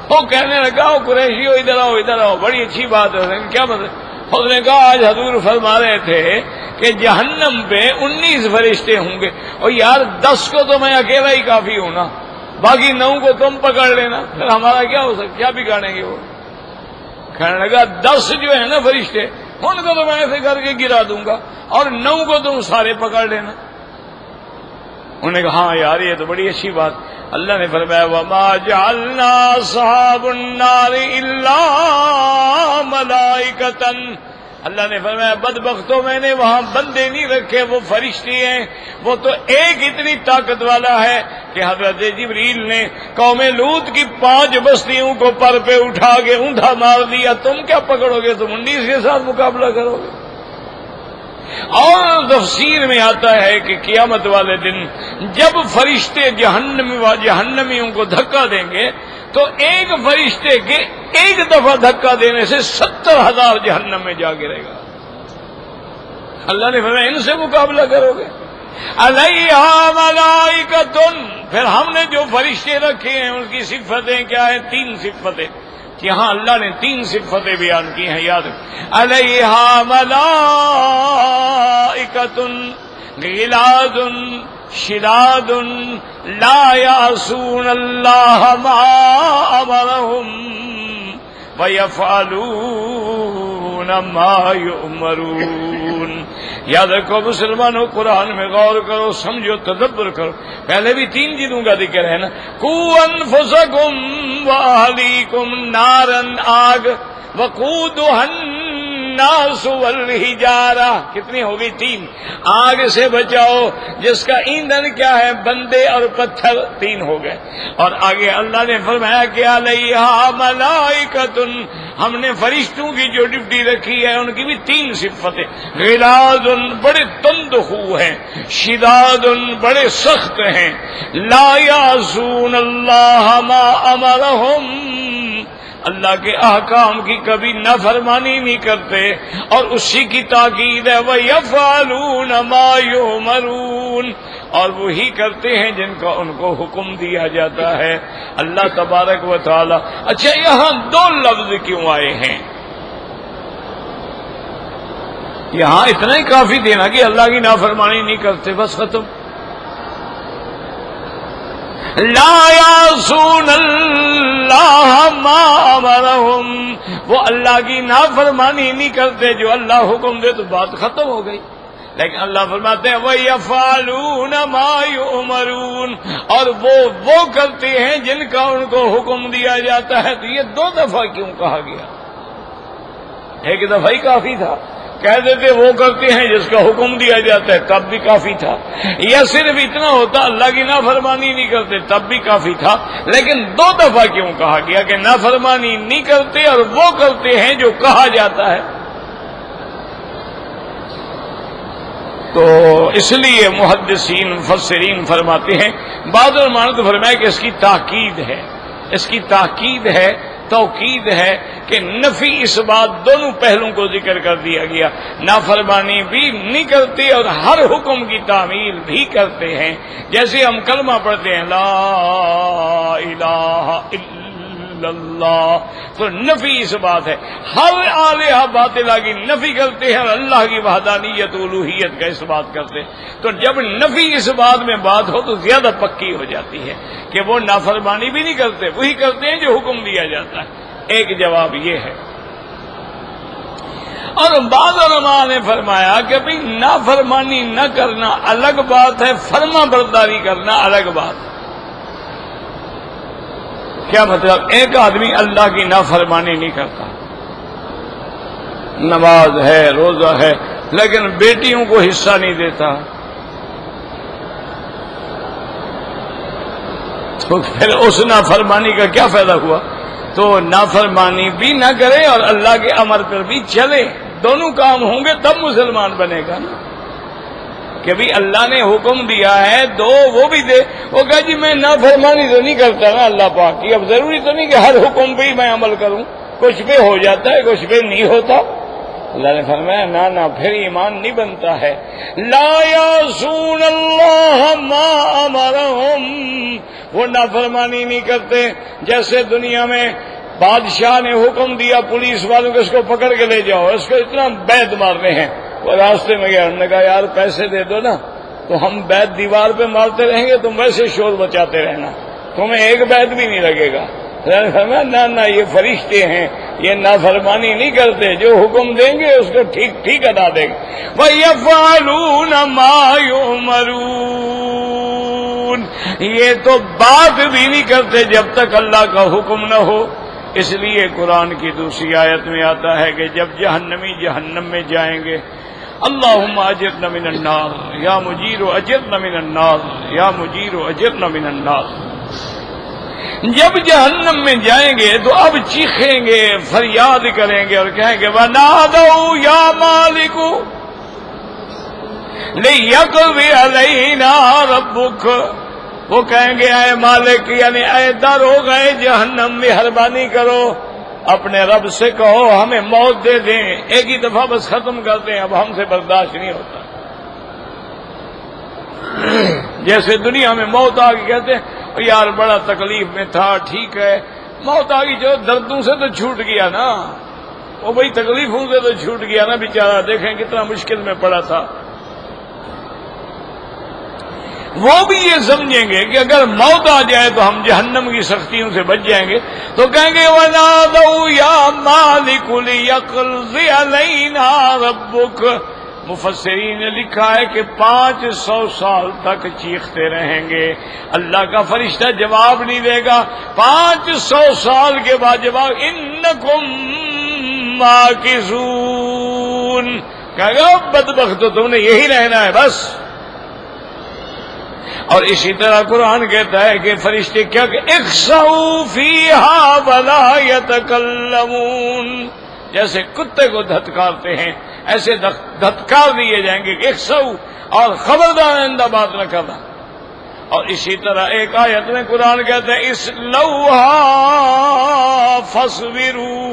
وہ کہنے لگا او قریشیو ادھر آؤ ادھر آؤ، بڑی اچھی بات ہے، کیا مطلب؟ اس نے کہا آج حضور فرما رہے تھے کہ جہنم پہ 19 فرشتے ہوں گے، اور یار 10 کو تو میں اکیلا ہی کافی ہوں نا، باقی 9 کو تم پکڑ لینا، پھر ہمارا کیا ہو سکتا، کیا بگاڑیں گے وہ؟ کہنے لگا 10 جو ہے نا فرشتے، ان کو تو میں ایسے کر کے گرا دوں گا، اور 9 کو تم سارے پکڑ لینا۔ انہوں نے کہا ہاں یار یہ تو بڑی اچھی بات۔ اللہ نے فرمایا وما جعلنا اصحاب النار الا ملائکۃ، اللہ نے فرمایا بدبختوں میں نے وہاں بندے نہیں رکھے، وہ فرشتے ہیں، وہ تو ایک اتنی طاقت والا ہے کہ حضرت جبریل نے قوم لوط کی 5 بستیوں کو پر پہ اٹھا کے اونٹھا مار دیا، تم کیا پکڑو گے، تم 19 کے ساتھ مقابلہ کرو گے۔ اور تفسیر میں آتا ہے کہ قیامت والے دن جب فرشتے جہنمیوں کو دھکا دیں گے تو ایک فرشتے کے ایک دفعہ دھکا دینے سے 70,000 جہنم میں جا گرے گا۔ اللہ نے فرمایا ان سے مقابلہ کرو گے۔ علیہا ملائکۃ، پھر ہم نے جو فرشتے رکھے ہیں ان کی صفتیں کیا ہیں؟ 3 صفتیں، یہاں اللہ نے 3 صفتیں بیان کی ہیں، یاد رکھیں۔ علیہا ملائکۃ غلاظ شداد لا یعصون اللہ ما امرہم وَيَفْعَلُونَ مَا يُؤْمَرُونَ۔ یاد رکھو مسلمانوں، قرآن میں غور کرو، سمجھو، تدبر کرو۔ پہلے بھی 3 چیزوں کا ذکر ہے نا، قُوا أَنفُسَكُمْ وَأَهْلِيكُمْ نَارًا، آگ، وَقُودُهَا النَّاسُ وَالْحِجَارَةُ، کتنی ہو گئی؟ 3۔ آگ سے بچاؤ جس کا ایندھن کیا ہے؟ بندے اور پتھر، 3 ہو گئے۔ اور آگے اللہ نے فرمایا کہ علیہا ملائکۃ، ہم نے فرشتوں کی جو ڈیوٹی رکھی ہے ان کی بھی 3 صفتیں، غلاظ بڑے تند خو ہیں، شداد بڑے سخت ہیں، لا یعصون اللہ ما امرہم، اللہ اللہ کے احکام کی کبھی نافرمانی نہیں کرتے، اور اسی کی تاکید ہے وَيَفْعَلُونَ مَا يُؤْمَرُونَ، اور وہی کرتے ہیں جن کا ان کو حکم دیا جاتا ہے اللہ تبارک و تعالی۔ اچھا یہاں دو لفظ کیوں آئے ہیں؟ یہاں اتنا ہی کافی دینا کہ اللہ کی نافرمانی نہیں کرتے، بس ختم۔ لا یعصون اللہ ما امرہم، وہ اللہ کی نافرمانی نہیں کرتے، جو اللہ حکم دے تو بات ختم ہو گئی۔ لیکن اللہ فرماتے ہیں وَيَفْعَلُونَ مَا يُؤْمَرُونَ، اور وہ کرتے ہیں جن کا ان کو حکم دیا جاتا ہے۔ تو یہ دو دفعہ کیوں کہا گیا؟ ایک دفعہ ہی کافی تھا، کہہ دیتے وہ کرتے ہیں جس کا حکم دیا جاتا ہے، تب بھی کافی تھا، یا صرف اتنا ہوتا اللہ کی نافرمانی نہیں کرتے تب بھی کافی تھا۔ لیکن دو دفعہ کیوں کہا گیا کہ نافرمانی نہیں کرتے اور وہ کرتے ہیں جو کہا جاتا ہے؟ تو اس لیے محدثین مفسرین فرماتے ہیں، بعض علماء نے فرمایا کہ اس کی تاکید ہے، اس کی تاکید ہے، توکید ہے کہ نفی اس بات دونوں پہلوں کو ذکر کر دیا گیا، نافرمانی بھی نہیں کرتے اور ہر حکم کی تعمیل بھی کرتے ہیں۔ جیسے ہم کلمہ پڑھتے ہیں لا الہ الا اللہ، تو نفی اس بات ہے، ہر آلہہ باطلہ کی نفی کرتے ہیں اور اللہ کی وحدانیت الوہیت کا اس بات کرتے ہیں۔ تو جب نفی اس بات میں بات ہو تو زیادہ پکی ہو جاتی ہے کہ وہ نافرمانی بھی نہیں کرتے، وہی کرتے ہیں جو حکم دیا جاتا ہے۔ ایک جواب یہ ہے۔ اور بعض علماء نے فرمایا کہ بھئی نافرمانی نہ کرنا الگ بات ہے، فرما برداری کرنا الگ بات ہے۔ کیا مطلب؟ ایک آدمی اللہ کی نافرمانی نہیں کرتا، نماز ہے، روزہ ہے، لیکن بیٹیوں کو حصہ نہیں دیتا، تو پھر اس نافرمانی کا کیا فائدہ ہوا؟ تو نافرمانی بھی نہ کرے اور اللہ کے امر پر بھی چلے، دونوں کام ہوں گے تب مسلمان بنے گا نا۔ کہ بھی اللہ نے حکم دیا ہے دو، وہ بھی دے۔ وہ کہا جی میں نافرمانی تو نہیں کرتا نا اللہ پاک کی، اب ضروری تو نہیں کہ ہر حکم پہ ہی میں عمل کروں، کچھ پہ ہو جاتا ہے کچھ پہ نہیں ہوتا۔ اللہ نے فرمایا نہ پھر ایمان نہیں بنتا ہے۔ لا یعصون اللہ ما امرہم، وہ نافرمانی نہیں کرتے۔ جیسے دنیا میں بادشاہ نے حکم دیا پولیس والوں کو اس کو پکڑ کے لے جاؤ، اس کو اتنا بیت مارنے ہیں، وہ راستے میں گیا، انہوں نے کہا یار پیسے دے دو نا، تو ہم بیت دیوار پہ مارتے رہیں گے، تم ویسے شور بچاتے رہنا، تمہیں ایک بیت بھی نہیں لگے گا۔ نہ یہ فرشتے ہیں، یہ نافرمانی نہیں کرتے، جو حکم دیں گے اس کو ٹھیک ٹھیک ادا دیں گے۔ وَيَفْعَلُونَ مَا يُؤْمَرُونَ، یہ تو بات بھی نہیں کرتے جب تک اللہ کا حکم نہ ہو۔ اس لیے قرآن کی دوسری آیت میں آتا ہے کہ جب جہنمی جہنم میں جائیں گے، اللہم اجرنا من النار یا مجیر اجرنا من النار یا مجیر اجرنا من النار۔ جب جہنم میں جائیں گے تو اب چیخیں گے، فریاد کریں گے اور کہیں گے وَنَادَوْا يَا مَالِكُ لِيَقْضِيَ عَلَيْنَا رَبُّكَ، وہ کہیں گے اے مالک، یعنی اے در ہو گئے جہنم، مہربانی کرو، اپنے رب سے کہو ہمیں موت دے دیں، ایک ہی دفعہ بس ختم کر دیں، اب ہم سے برداشت نہیں ہوتا۔ جیسے دنیا میں موت آ گئی، کہتے ہیں یار بڑا تکلیف میں تھا، ٹھیک ہے موت آ گئی، جو دردوں سے تو چھوٹ گیا نا، وہ بھائی تکلیفوں سے تو چھوٹ گیا نا بیچارہ، دیکھیں کتنا مشکل میں پڑا تھا۔ وہ بھی یہ سمجھیں گے کہ اگر موت آ جائے تو ہم جہنم کی سختیوں سے بچ جائیں گے، تو کہیں گے وَنَادَوْا يَا مَالِكُ لِيَقْضِيَ عَلَيْنَا رَبُّكَ۔ مفسرین نے لکھا ہے کہ 500 سال تک چیختے رہیں گے، اللہ کا فرشتہ جواب نہیں دے گا۔ 500 سال کے بعد جواب اِنَّكُمْ مَاكِثُونَ، کہے گا بدبخت تو تم نے یہی رہنا ہے بس۔ اور اسی طرح قرآن کہتا ہے کہ فرشتے کیا کہ اخسؤوا فیہا ولا یتکلمون، جیسے کتے کو دھتکارتے ہیں ایسے دھتکار دیے جائیں گے کہ اخسؤ، اور خبردار آئندہ بات نہ کرنا۔ اور اسی طرح ایک آیت میں قرآن کہتا ہے اصلوہا فاصبروا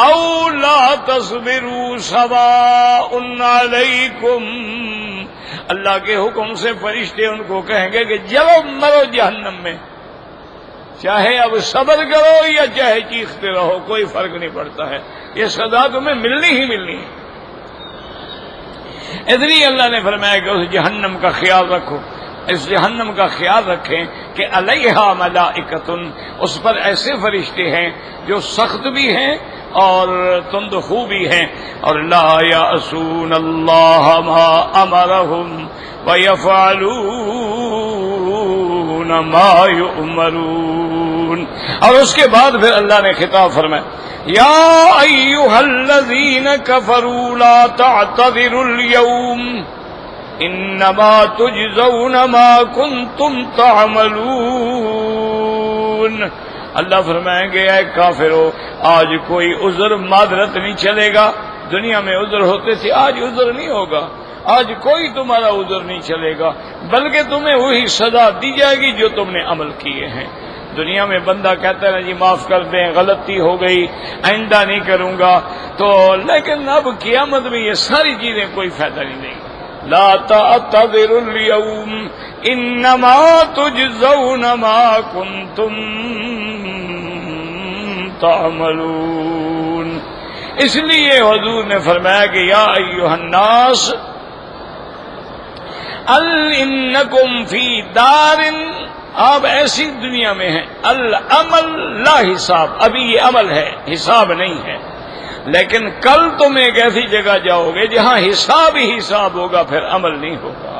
او لا تصبروا سواء علیکم، اللہ کے حکم سے فرشتے ان کو کہیں گے کہ جلو مرو جہنم میں، چاہے اب صبر کرو یا چاہے چیختے رہو، کوئی فرق نہیں پڑتا ہے، یہ سزا تمہیں ملنی ہی ملنی ہے۔ اس لیے اللہ نے فرمایا کہ اس جہنم کا خیال رکھو، اس جہنم کا خیال رکھیں کہ علیہا ملائکۃ، اس پر ایسے فرشتے ہیں جو سخت بھی ہیں اور تند خو بھی ہیں، اور لا یعصون اللہ ما امرہم ویفعلون ما یؤمرون۔ اور اس کے بعد پھر اللہ نے خطاب فرمایا یا ایھا الذین کفروا لا تعتذروا اليوم انما تجزون ما کنتم تعملون۔ اللہ فرمائیں گے اے کافرو، آج کوئی عذر معذرت نہیں چلے گا، دنیا میں عذر ہوتے تھے، آج عذر نہیں ہوگا، آج کوئی تمہارا عذر نہیں چلے گا، بلکہ تمہیں وہی سزا دی جائے گی جو تم نے عمل کیے ہیں۔ دنیا میں بندہ کہتا ہے جی معاف کر دیں، غلطی ہو گئی، آئندہ نہیں کروں گا، تو لیکن اب قیامت میں یہ ساری چیزیں کوئی فائدہ نہیں دیں گی۔ لا تعتذروا اليوم انما تجزون ما کنتم تعملون۔ اس لیے حضور نے فرمایا کہ یا ایھا الناس انکم فی دار، آپ ایسی دنیا میں ہیں، العمل لا حساب، ابھی یہ عمل ہے، حساب نہیں ہے، لیکن کل تم ایک ایسی جگہ جاؤ گے جہاں حساب ہی حساب ہوگا، پھر عمل نہیں ہوگا۔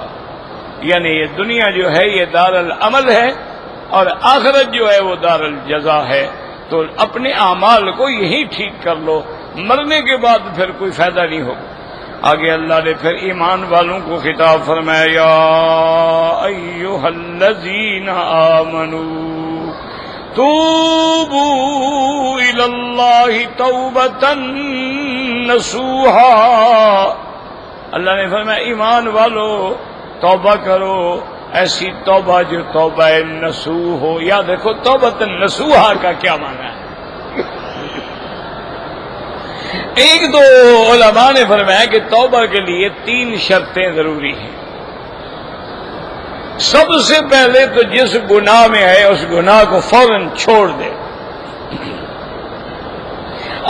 یعنی یہ دنیا جو ہے یہ دار العمل ہے، اور آخرت جو ہے وہ دار الجزا ہے، تو اپنے اعمال کو یہی ٹھیک کر لو، مرنے کے بعد پھر کوئی فائدہ نہیں ہوگا۔ آگے اللہ نے پھر ایمان والوں کو خطاب فرمایا یا ایھا الذین آمنوا توبوا الی اللہ توبۃ نصوحا۔ اللہ نے فرمایا ایمان والو توبہ کرو، ایسی توبہ جو توبہ نصوح ہو۔ یا دیکھو توبۃ نصوحا کا کیا معنی ہے؟ ایک دو علماء نے فرمایا کہ توبہ کے لیے 3 شرطیں ضروری ہیں۔ سب سے پہلے تو جس گناہ میں ہے اس گناہ کو فوراً چھوڑ دے،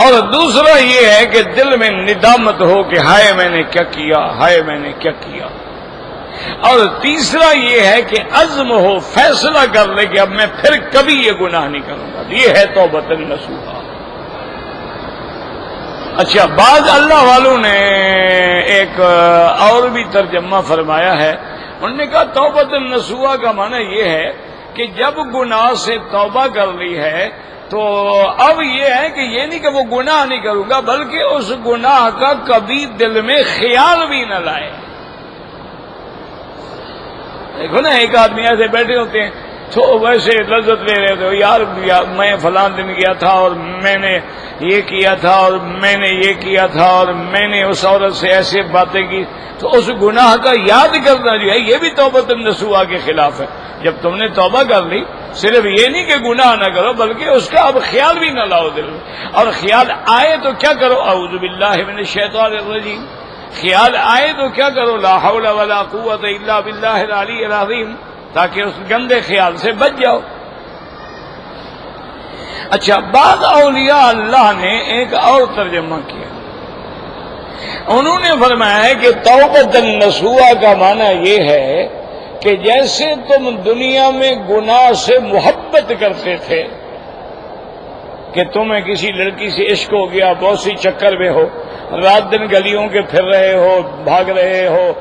اور دوسرا یہ ہے کہ دل میں ندامت ہو کہ ہائے میں نے کیا کیا، ہائے میں نے کیا کیا، اور تیسرا یہ ہے کہ عزم ہو، فیصلہ کر لے کہ اب میں پھر کبھی یہ گناہ نہیں کروں گا۔ یہ ہے توبۃ نصوحا۔ اچھا، بعض اللہ والوں نے ایک اور بھی ترجمہ فرمایا ہے، انہوں نے کہا توبۃ نصوحا کا معنی یہ ہے کہ جب گناہ سے توبہ کر لی ہے تو اب یہ ہے کہ یہ نہیں کہ وہ گناہ نہیں کروں گا، بلکہ اس گناہ کا کبھی دل میں خیال بھی نہ لائے۔ دیکھو نا، ایک آدمی ایسے بیٹھے ہوتے ہیں تو ویسے لذت لے رہے تھے، یار میں فلاں دن گیا تھا اور میں نے یہ کیا تھا اور میں نے یہ کیا تھا اور میں نے اس عورت سے ایسے باتیں کی، تو اس گناہ کا یاد کرنا جو ہے یہ بھی توبۃ نصوحا کے خلاف ہے۔ جب تم نے توبہ کر لی، صرف یہ نہیں کہ گناہ نہ کرو بلکہ اس کا اب خیال بھی نہ لاؤ دل میں، اور خیال آئے تو کیا کرو، اعوذ باللہ من الشیطان الرجیم، خیال آئے تو کیا کرو، لا حول ولا قوت الا باللہ العلی العظیم، تاکہ اس گندے خیال سے بچ جاؤ۔ اچھا، بعض اولیاء اللہ نے ایک اور ترجمہ کیا، انہوں نے فرمایا ہے کہ توبۃ نصوحا کا معنی یہ ہے کہ جیسے تم دنیا میں گناہ سے محبت کرتے تھے، کہ تمہیں کسی لڑکی سے عشق ہو گیا، بہت سی چکر میں ہو، رات دن گلیوں کے پھر رہے ہو، بھاگ رہے ہو،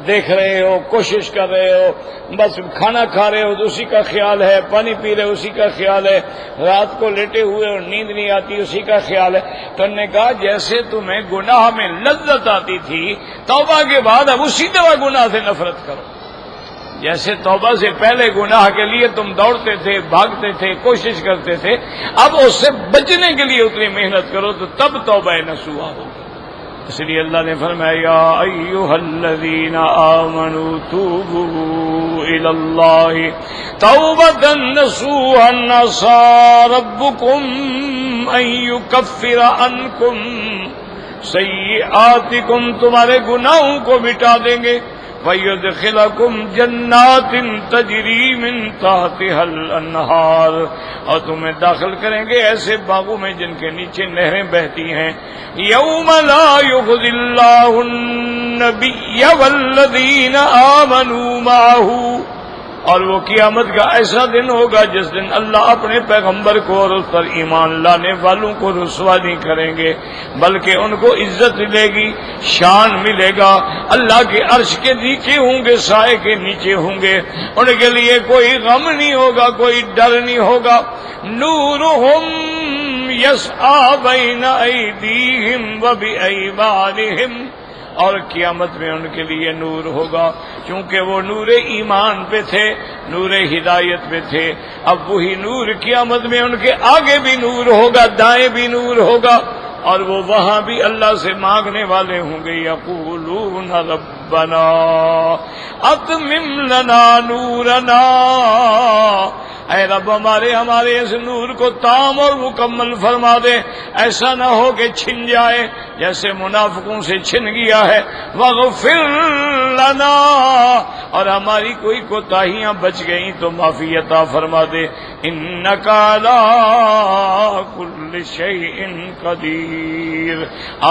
دیکھ رہے ہو، کوشش کر رہے ہو، بس کھانا کھا رہے ہو تو اسی کا خیال ہے، پانی پی رہے اسی کا خیال ہے، رات کو لیٹے ہوئے اور نیند نہیں آتی اسی کا خیال ہے۔ تو انہوں نے کہا جیسے تمہیں گناہ میں لذت آتی تھی، توبہ کے بعد اب اسی طرح گناہ سے نفرت کرو۔ جیسے توبہ سے پہلے گناہ کے لیے تم دوڑتے تھے، بھاگتے تھے، کوشش کرتے تھے، اب اس سے بچنے کے لیے اتنی محنت کرو تو تب توبہ نصوحا ہوگی۔ اس لیے اللہ نے فرمایا یا ایھا الذین آمنوا توبوا الی اللہ توبۃ نصوحا عسیٰ ربکم ان یکفر عنکم سیئاتکم، تمہارے گناہوں کو مٹا دیں گے، وَيُدْخِلَكُمْ جَنَّاتٍ تَجْرِي مِن تَحْتِهَا الْأَنْهَارُ، اور تمہیں داخل کریں گے ایسے باغوں میں جن کے نیچے نہریں بہتی ہیں۔ يَوْمَ لَا يُخْزِي اللَّهُ النَّبِيَّ وَالَّذِينَ آمَنُوا مَعَهُ، اور وہ قیامت کا ایسا دن ہوگا جس دن اللہ اپنے پیغمبر کو اور اس پر ایمان لانے والوں کو رسوا نہیں کریں گے، بلکہ ان کو عزت ملے گی، شان ملے گا، اللہ کے عرش کے نیچے ہوں گے، سائے کے نیچے ہوں گے، ان کے لیے کوئی غم نہیں ہوگا، کوئی ڈر نہیں ہوگا۔ نورہم یسعی بین ایدیہم وبایمانہم، اور قیامت میں ان کے لیے نور ہوگا، کیونکہ وہ نور ایمان پہ تھے، نور ہدایت پہ تھے، اب وہی نور قیامت میں ان کے آگے بھی نور ہوگا، دائیں بھی نور ہوگا، اور وہ وہاں بھی اللہ سے مانگنے والے ہوں گے۔ یقولون ربنا اتمم لنا نورنا، اے رب ہمارے اس نور کو تام اور مکمل فرما دے، ایسا نہ ہو کہ چھن جائے جیسے منافقوں سے چھن گیا ہے۔ واغفر لنا، اور ہماری کوئی کوتاہیاں بچ گئیں تو معافی عطا فرما دے۔ انک علی کل شیء قدیر،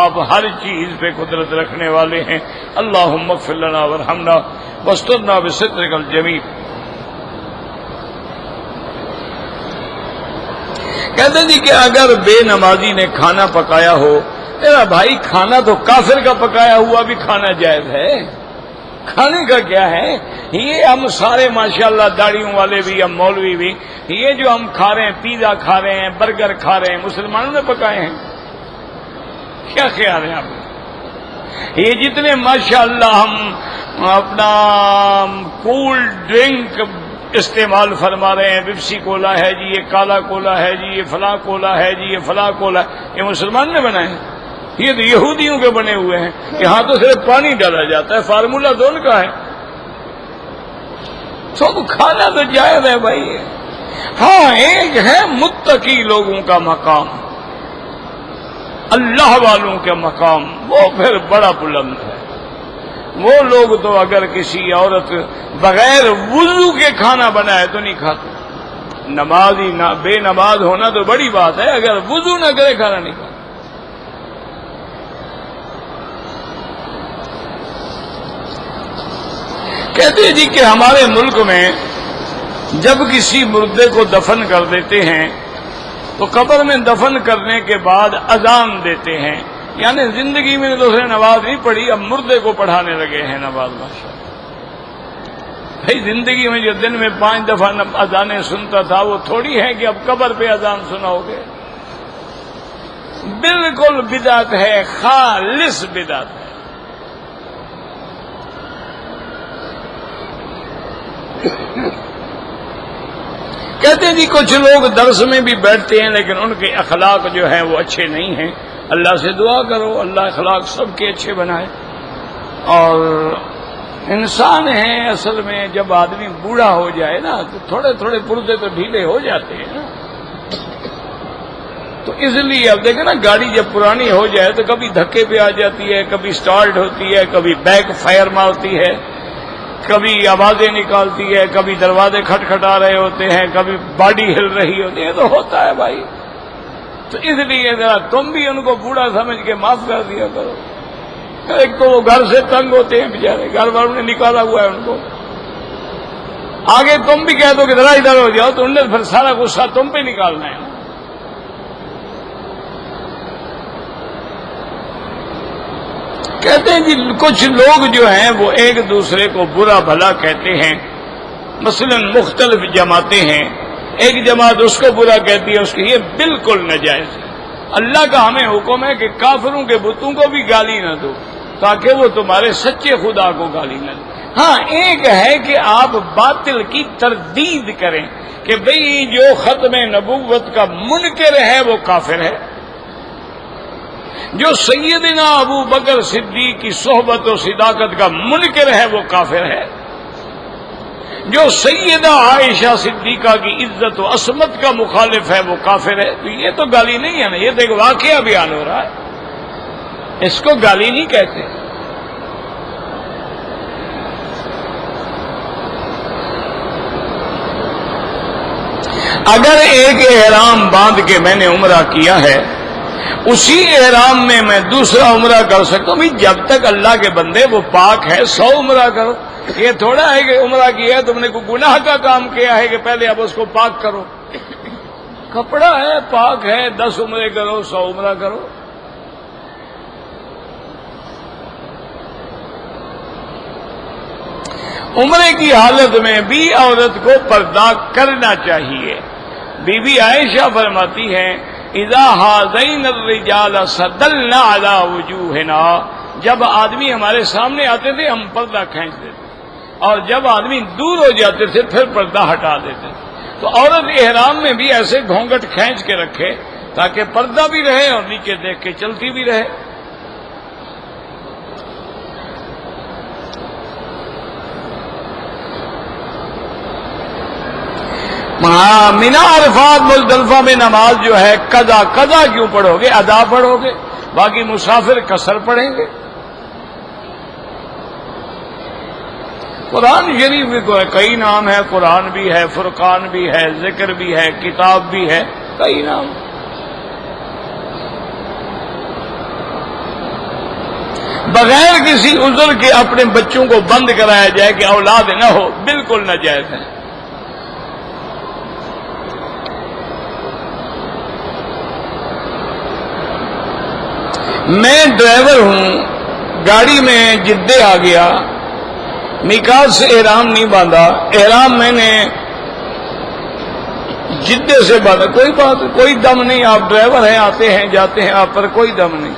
آپ ہر چیز پہ قدرت رکھنے والے ہیں۔ اللہم اغفر لنا وارحمنا واسترنا بسترک الجمیل۔ کہتے جی کہ اگر بے نمازی نے کھانا پکایا ہو، میرا بھائی کھانا تو کافر کا پکایا ہوا بھی کھانا جائز ہے، کھانے کا کیا ہے؟ یہ ہم سارے ماشاءاللہ داڑھیوں والے بھی، ہم مولوی بھی، یہ جو ہم کھا رہے ہیں، پیزا کھا رہے ہیں، برگر کھا رہے ہیں، مسلمانوں نے پکائے ہیں؟ کیا خیال ہے آپ؟ یہ جتنے ماشاءاللہ ہم اپنا کول ڈرنک استعمال فرما رہے ہیں، پیپسی کولا ہے جی، یہ کالا کولا ہے جی، یہ فلاں کولا ہے جی، یہ فلاں کولا ہے، یہ مسلمان نے بنائے ہیں؟ یہ تو یہودیوں کے بنے ہوئے ہیں، یہاں تو صرف پانی ڈالا جاتا ہے، فارمولہ تو ان کا ہے۔ سب کھانا تو جائز ہے بھائی۔ ہاں ایک ہے متقی لوگوں کا مقام، اللہ والوں کا مقام، وہ پھر بڑا بلند ہے۔ وہ لوگ تو اگر کسی عورت بغیر وضو کے کھانا بنائے تو نہیں کھاتے، نمازی نہ بے نماز ہونا تو بڑی بات ہے، اگر وضو نہ کرے کھانا نہیں کھاتے۔ کہتے ہیں جی کہ ہمارے ملک میں جب کسی مردے کو دفن کر دیتے ہیں تو قبر میں دفن کرنے کے بعد اذان دیتے ہیں، یعنی زندگی میں دوسرے نماز نہیں پڑھی، اب مردے کو پڑھانے لگے ہیں نماز۔ ماشاءاللہ بھائی، زندگی میں جو دن میں 5 دفعہ اذانیں سنتا تھا وہ تھوڑی ہے کہ اب قبر پہ اذان سناؤ گے۔ بالکل بدعت ہے، خالص بدعت ہے۔ کہتے ہیں جی کچھ لوگ درس میں بھی بیٹھتے ہیں لیکن ان کے اخلاق جو ہیں وہ اچھے نہیں ہیں، اللہ سے دعا کرو اللہ اخلاق سب کے اچھے بنائے۔ اور انسان ہیں اصل میں جب آدمی بوڑھا ہو جائے نا تو تھوڑے تھوڑے پرزے تو ڈھیلے ہو جاتے ہیں نا، تو اس لیے اب دیکھیں نا گاڑی جب پرانی ہو جائے تو کبھی دھکے پہ آ جاتی ہے، کبھی سٹارٹ ہوتی ہے، کبھی بیک فائر مارتی ہے، کبھی آوازیں نکالتی ہے، کبھی دروازے کھٹکھٹا رہے ہوتے ہیں، کبھی باڈی ہل رہی ہوتی ہے، تو ہوتا ہے بھائی۔ تو اس لیے ذرا تم بھی ان کو بوڑھا سمجھ کے معاف کر دیا کرو۔ ایک تو وہ گھر سے تنگ ہوتے ہیں بیچارے، گھر والوں نے نکالا ہوا ہے ان کو، آگے تم بھی کہہ دو کہ ذرا ادھر ہو جاؤ تو انہوں نے پھر سارا غصہ تم پہ نکالنا ہے۔ کہتے ہیں جی کچھ لوگ جو ہیں وہ ایک دوسرے کو برا بھلا کہتے ہیں، مثلا مختلف جماعتیں ہیں، ایک جماعت اس کو برا کہتی ہے، اس کی یہ بالکل ناجائز ہے۔ اللہ کا ہمیں حکم ہے کہ کافروں کے بتوں کو بھی گالی نہ دو تاکہ وہ تمہارے سچے خدا کو گالی نہ دے۔ ہاں ایک ہے کہ آپ باطل کی تردید کریں کہ بھئی جو ختم نبوت کا منکر ہے وہ کافر ہے، جو سیدنا ابو بکر صدیق کی صحبت و صداقت کا منکر ہے وہ کافر ہے، جو سیدہ عائشہ صدیقہ کی عزت و عصمت کا مخالف ہے وہ کافر ہے. تو یہ تو گالی نہیں ہے نا، یہ تو ایک واقعہ بیان ہو رہا ہے، اس کو گالی نہیں کہتے. اگر ایک احرام باندھ کے میں نے عمرہ کیا ہے، اسی احرام میں دوسرا عمرہ کر سکتا ہوں. جب تک اللہ کے بندے وہ پاک ہے 100 عمرہ کرو. یہ تھوڑا ہے کہ عمرہ کیا ہے تم نے کوئی گناہ کا کام کیا ہے کہ پہلے اب اس کو پاک کرو. کپڑا ہے پاک ہے، 10 عمرے کرو 100 عمرہ کرو. عمرے کی حالت میں بھی عورت کو پردہ کرنا چاہیے. بی بی عائشہ فرماتی ہیں اذا هذین الرجال صدلنا علی وجوہنا، جب آدمی ہمارے سامنے آتے تھے ہم پردہ کھینچ دیتے، اور جب آدمی دور ہو جاتے تھے پھر پردہ ہٹا دیتے. تو عورت احرام میں بھی ایسے گھونگھٹ کھینچ کے رکھے تاکہ پردہ بھی رہے اور نیچے دیکھ کے چلتی بھی رہے. مینا عرفات مزدلفہ میں نماز جو ہے قضا کیوں پڑھو گے؟ ادا پڑھو گے. باقی مسافر قصر پڑھیں گے. قرآن شریف بھی کئی نام ہے، قرآن بھی ہے، فرقان بھی ہے، ذکر بھی ہے، کتاب بھی ہے، کئی نام. بغیر کسی عذر کے اپنے بچوں کو بند کرایا جائے کہ اولاد نہ ہو، بالکل ناجائز ہے. میں ڈرائیور ہوں، گاڑی میں جدے آ گیا، میقات سے احرام نہیں باندھا، احرام میں نے جدے سے باندھا، کوئی بات کوئی دم نہیں، آپ ڈرائیور ہیں، آتے ہیں جاتے ہیں، آپ پر کوئی دم نہیں.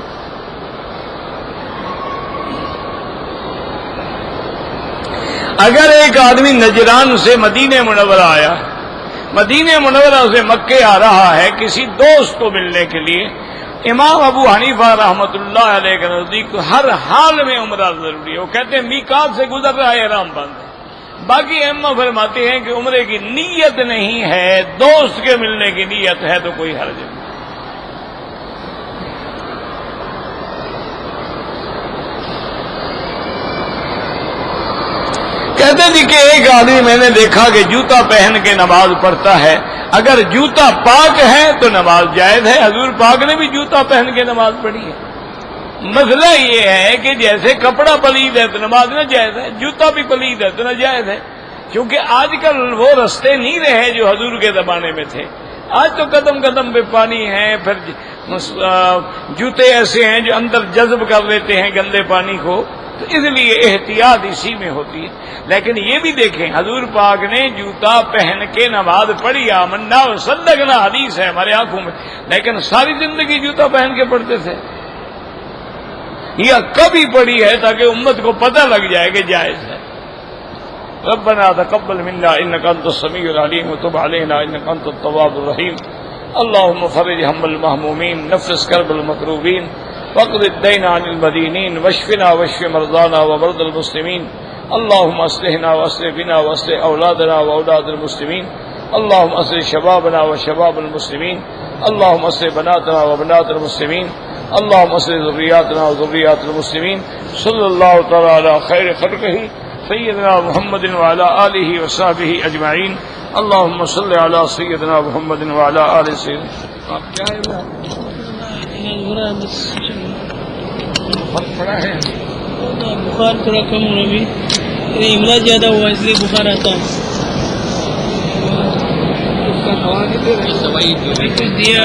اگر ایک آدمی نجران سے مدینہ منورہ آیا، مدینہ منورہ سے مکے آ رہا ہے کسی دوست کو ملنے کے لیے، امام ابو حنیفہ رحمت اللہ علیہ کے نزدیک ہر حال میں عمرہ ضروری ہے. وہ کہتے ہیں میقات سے گزر رہا ہے احرام باندھے. باقی ائمہ فرماتے ہیں کہ عمرے کی نیت نہیں ہے، دوست کے ملنے کی نیت ہے تو کوئی حرج نہیں. کہتے جی کہ ایک آدمی میں نے دیکھا کہ جوتا پہن کے نماز پڑھتا ہے. اگر جوتا پاک ہے تو نماز جائز ہے. حضور پاک نے بھی جوتا پہن کے نماز پڑھی ہے. مسئلہ یہ ہے کہ جیسے کپڑا پلید ہے تو نماز نہ جائز ہے، جوتا بھی پلید ہے تو نہ جائز ہے. کیونکہ آج کل وہ رستے نہیں رہے جو حضور کے زمانے میں تھے. آج تو قدم قدم پہ پانی ہے، پھر جوتے ایسے ہیں جو اندر جذب کر لیتے ہیں گندے پانی کو، تو اس لیے احتیاط اسی میں ہوتی ہے. لیکن یہ بھی دیکھیں حضور پاک نے جوتا پہن کے نماز پڑھی، آمنا وصدقنا حدیث ہے ہمارے آنکھوں میں، لیکن ساری زندگی جوتا پہن کے پڑھتے تھے. یہ کبھی پڑھی ہے تاکہ امت کو پتہ لگ جائے کہ جائز ہے. ربنا تقبل منا انك انت السميع العليم وتب علينا انك انت التواب الرحيم. اللهم فرج هم المهمومين، نفس كرب المكروبين، واقض الدين عن المدينين، واشفنا واشف مرضانا ومرضى المسلمين. اللهم اصلحنا واصلح بنا واصلح اولادنا واولاد المسلمين. اللهم اصلح شبابنا وشباب المسلمين. اللهم اصلح بناتنا وبنات المسلمين. اللهم اصلح ذرياتنا وذريات المسلمين. صلى الله تعالى على خير خلقه سيدنا محمد وعلى آله وصحبه اجمعين. اللهم صل على سيدنا محمد وعلى آل سيدنا. بخار تھوڑا کم ہونا بھی، املا زیادہ ہوا اس لیے بخار آتا ہے. دوائی دیا